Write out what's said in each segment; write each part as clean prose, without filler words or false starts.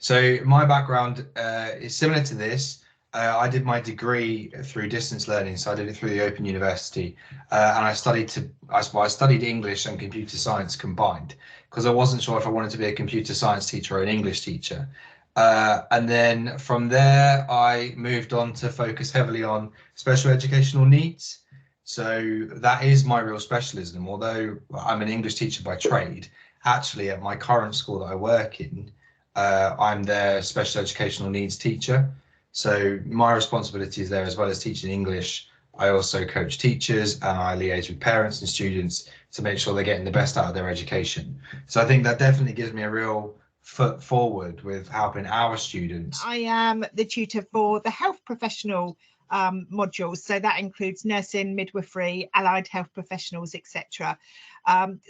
So my background is similar to this. I did my degree through distance learning, so I did it through the Open University, and I studied English and computer science combined because I wasn't sure if I wanted to be a computer science teacher or an English teacher. And then from there, I moved on to focus heavily on special educational needs. So that is my real specialism. Although I'm an English teacher by trade, actually at my current school that I work in, I'm their special educational needs teacher. So my responsibility is there, as well as teaching English, I also coach teachers and I liaise with parents and students to make sure they're getting the best out of their education. So I think that definitely gives me a real foot forward with helping our students. I am the tutor for the health professional modules, so that includes nursing, midwifery, allied health professionals, etc.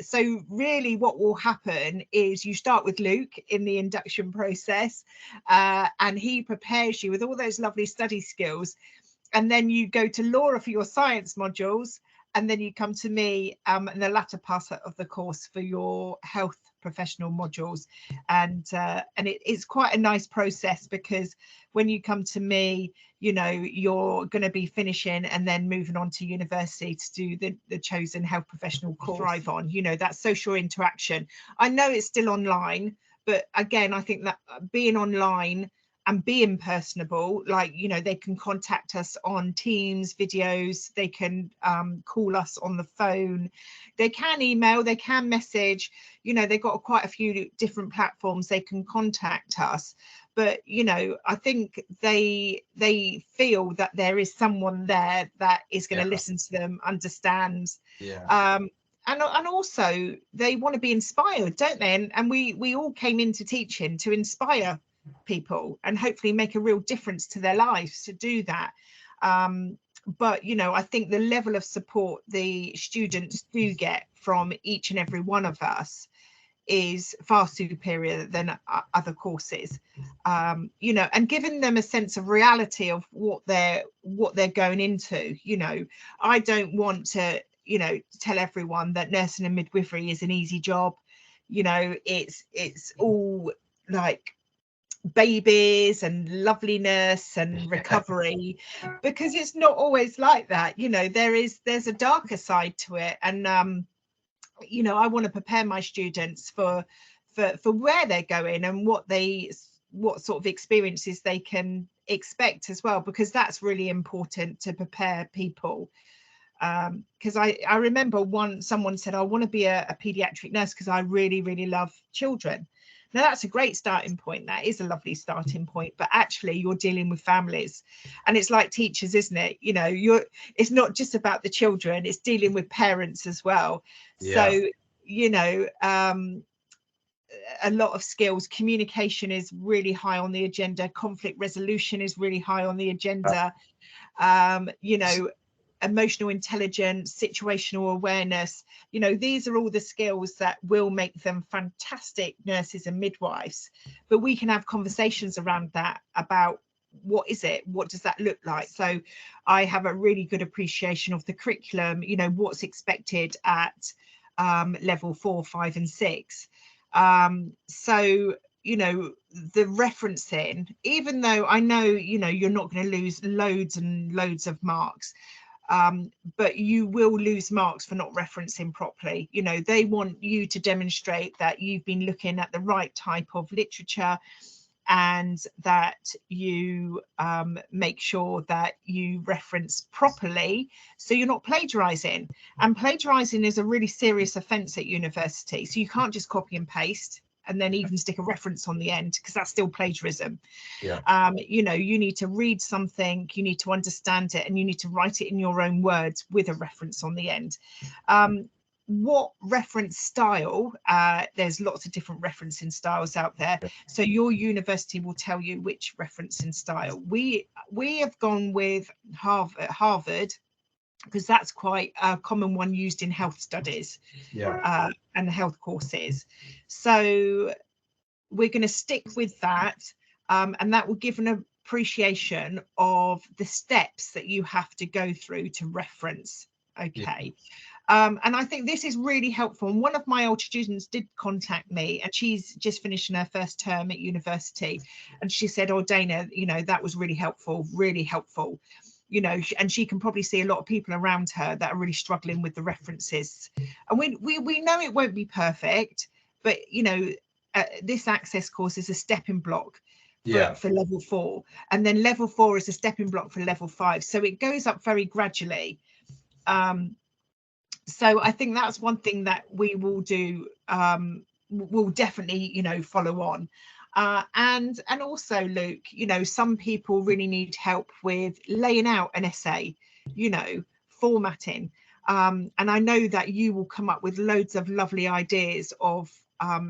So really what will happen is you start with Luke in the induction process, and he prepares you with all those lovely study skills, and then you go to Laura for your science modules, and then you come to me in the latter part of the course for your health professional modules. And it's quite a nice process, because when you come to me, you know, you're going to be finishing and then moving on to university to do the chosen health professional course. Thrive on, you know, that social interaction. I know it's still online, but again, I think that being online and being personable, like, you know, they can contact us on Teams videos, they can call us on the phone, they can email, they can message, you know, they've got quite a few different platforms they can contact us. But, you know, I think they feel that there is someone there that is going to listen to them, understand. And also they want to be inspired, don't they? And we all came into teaching to inspire people and hopefully make a real difference to their lives to do that. But, you know, I think the level of support the students do get from each and every one of us is far superior than other courses, you know, and giving them a sense of reality of what they're going into. You know, I don't want to, you know, tell everyone that nursing and midwifery is an easy job. You know, it's all like babies and loveliness and recovery, because it's not always like that. You know, there's a darker side to it. And you know, I want to prepare my students for where they're going and what sort of experiences they can expect as well, because that's really important to prepare people. Because I remember someone said, I want to be a pediatric nurse because I really love children. Now that's a great starting point. That is a lovely starting point, but actually you're dealing with families, and it's like teachers, isn't it? You know, it's not just about the children, it's dealing with parents as well. So, you know, a lot of skills, communication is really high on the agenda, conflict resolution is really high on the agenda, you know, emotional intelligence, situational awareness, you know, these are all the skills that will make them fantastic nurses and midwives. But we can have conversations around that, about what is it, what does that look like? So I have a really good appreciation of the curriculum, you know, what's expected at level 4, 5 and 6. So, you know, the referencing, even though I know, you know, you're not going to lose loads and loads of marks, but you will lose marks for not referencing properly. You know, they want you to demonstrate that you've been looking at the right type of literature, and that you make sure that you reference properly, so you're not plagiarizing. And plagiarizing is a really serious offence at university, so you can't just copy and paste and then even stick a reference on the end, because that's still plagiarism. You know, you need to read something, you need to understand it, and you need to write it in your own words with a reference on the end. What reference style? There's lots of different referencing styles out there, so your university will tell you which referencing style. We have gone with Harvard, because that's quite a common one used in health studies and health courses. So we're going to stick with that, and that will give an appreciation of the steps that you have to go through to reference. Okay. And I think this is really helpful. And one of my old students did contact me, and she's just finishing her first term at university. And she said, oh, Dana, you know, that was really helpful, you know, and she can probably see a lot of people around her that are really struggling with the references. And we know it won't be perfect, but, you know, this access course is a stepping block for level 4, and then level 4 is a stepping block for level 5, so it goes up very gradually. So I think that's one thing that we will do. We'll definitely, you know, follow on. And also, Luke, you know, some people really need help with laying out an essay, you know, formatting. And I know that you will come up with loads of lovely ideas of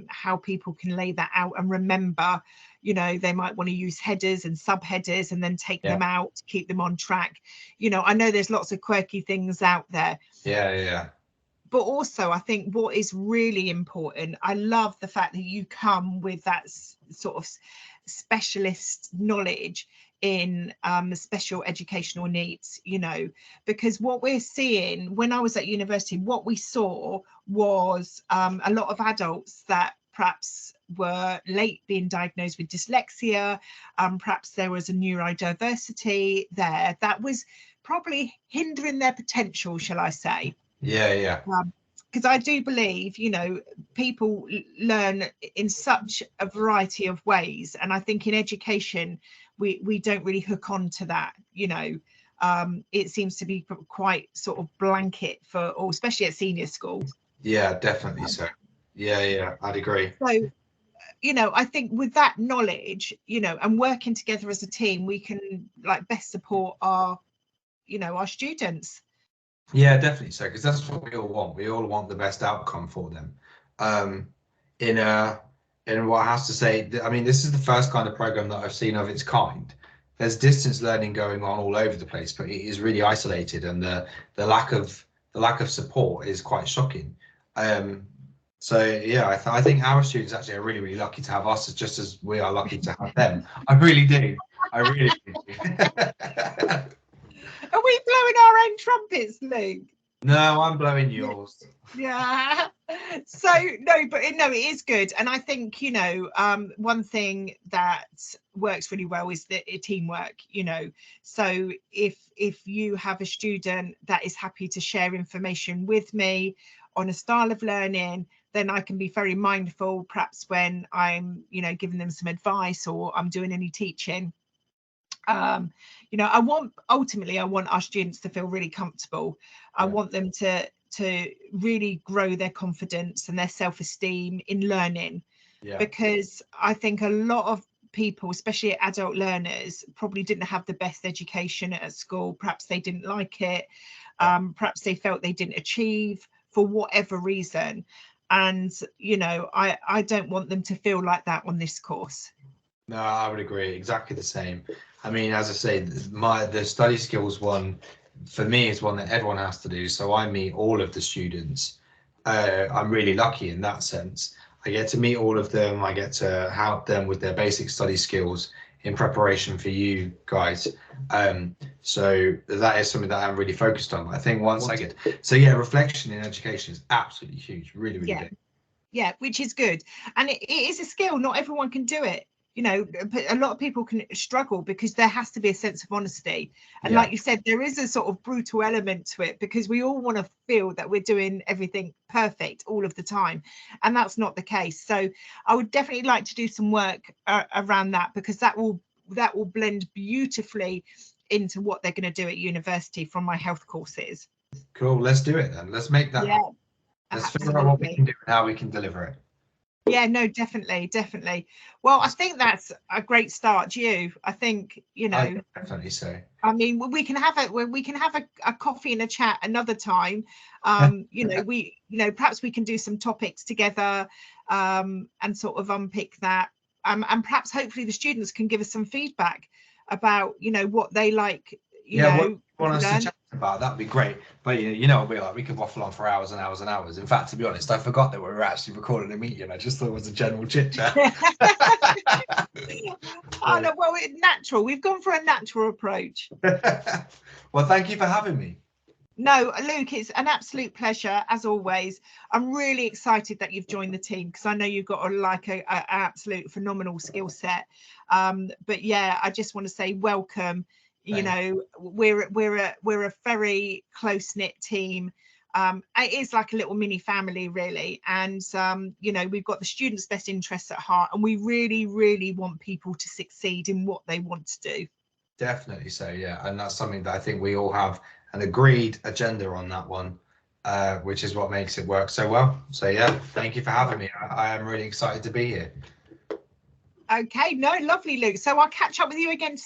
how people can lay that out and remember, you know, they might want to use headers and subheaders and then take them out to keep them on track. You know, I know there's lots of quirky things out there. But also, I think what is really important, I love the fact that you come with that sort of specialist knowledge in special educational needs, you know, because what we're seeing when I was at university, what we saw was a lot of adults that perhaps were late being diagnosed with dyslexia. Perhaps there was a neurodiversity there that was probably hindering their potential, shall I say. Because I do believe, you know, people learn in such a variety of ways, and I think in education we don't really hook on to that, you know. It seems to be quite sort of blanket for, or especially at senior school. Definitely so. I'd agree. So, you know, I think with that knowledge, you know, and working together as a team, we can like best support our, you know, our students. Yeah, definitely so, because that's what we all want. We all want the best outcome for them. In what I have to say, I mean, this is the first kind of program that I've seen of its kind. There's distance learning going on all over the place, but it is really isolated, and the lack of support is quite shocking. So yeah, I think our students actually are really, really lucky to have us, just as we are lucky to have them. I really do. I really do. Are we blowing our own trumpets, Luke? No, I'm blowing yours. Yeah. So no, but no, it is good. And I think, you know, one thing that works really well is the teamwork, you know. So if you have a student that is happy to share information with me on a style of learning, then I can be very mindful, perhaps when I'm, you know, giving them some advice or I'm doing any teaching. You know, I want our students to feel really comfortable. I want them to really grow their confidence and their self-esteem in learning, because I think a lot of people, especially adult learners, probably didn't have the best education at school. Perhaps they didn't like it. Perhaps they felt they didn't achieve for whatever reason. And, you know, I don't want them to feel like that on this course. No, I would agree. Exactly the same. I mean, as I say, the study skills one for me is one that everyone has to do. So I meet all of the students. I'm really lucky in that sense. I get to meet all of them. I get to help them with their basic study skills in preparation for you guys. So that is something that I'm really focused on. I think once I get, so yeah, reflection in education is absolutely huge, really, really big. Yeah, which is good. And it is a skill. Not everyone can do it. You know, a lot of people can struggle because there has to be a sense of honesty. And like you said, there is a sort of brutal element to it, because we all want to feel that we're doing everything perfect all of the time. And that's not the case. So I would definitely like to do some work around that, because that will blend beautifully into what they're going to do at university from my health courses. Cool. Let's do it then. Let's make that. Let's figure out what we can do and how we can deliver it. Yeah, no, definitely. Well, I think that's a great start. I think, you know, I definitely so. I mean, we can have a coffee and a chat another time. You know, perhaps we can do some topics together, and sort of unpick that. And perhaps hopefully the students can give us some feedback about, you know, what they like, you know, what you want us to chat about, that'd be great. But you know, we could waffle on for hours and hours and hours. In fact, to be honest, I forgot that we were actually recording a meeting. I just thought it was a general chit chat. Oh no, well, it's natural. We've gone for a natural approach. Well, thank you for having me. No, Luke, it's an absolute pleasure as always. I'm really excited that you've joined the team because I know you've got a absolute phenomenal skill set. But yeah, I just want to say welcome. You know, we're a very close knit team. It is like a little mini family, really. And you know, we've got the students' best interests at heart, and we really, really want people to succeed in what they want to do. Definitely so, yeah. And that's something that I think we all have an agreed agenda on that one, which is what makes it work so well. So yeah, thank you for having me. I am really excited to be here. Okay, no, lovely, Luke. So I'll catch up with you again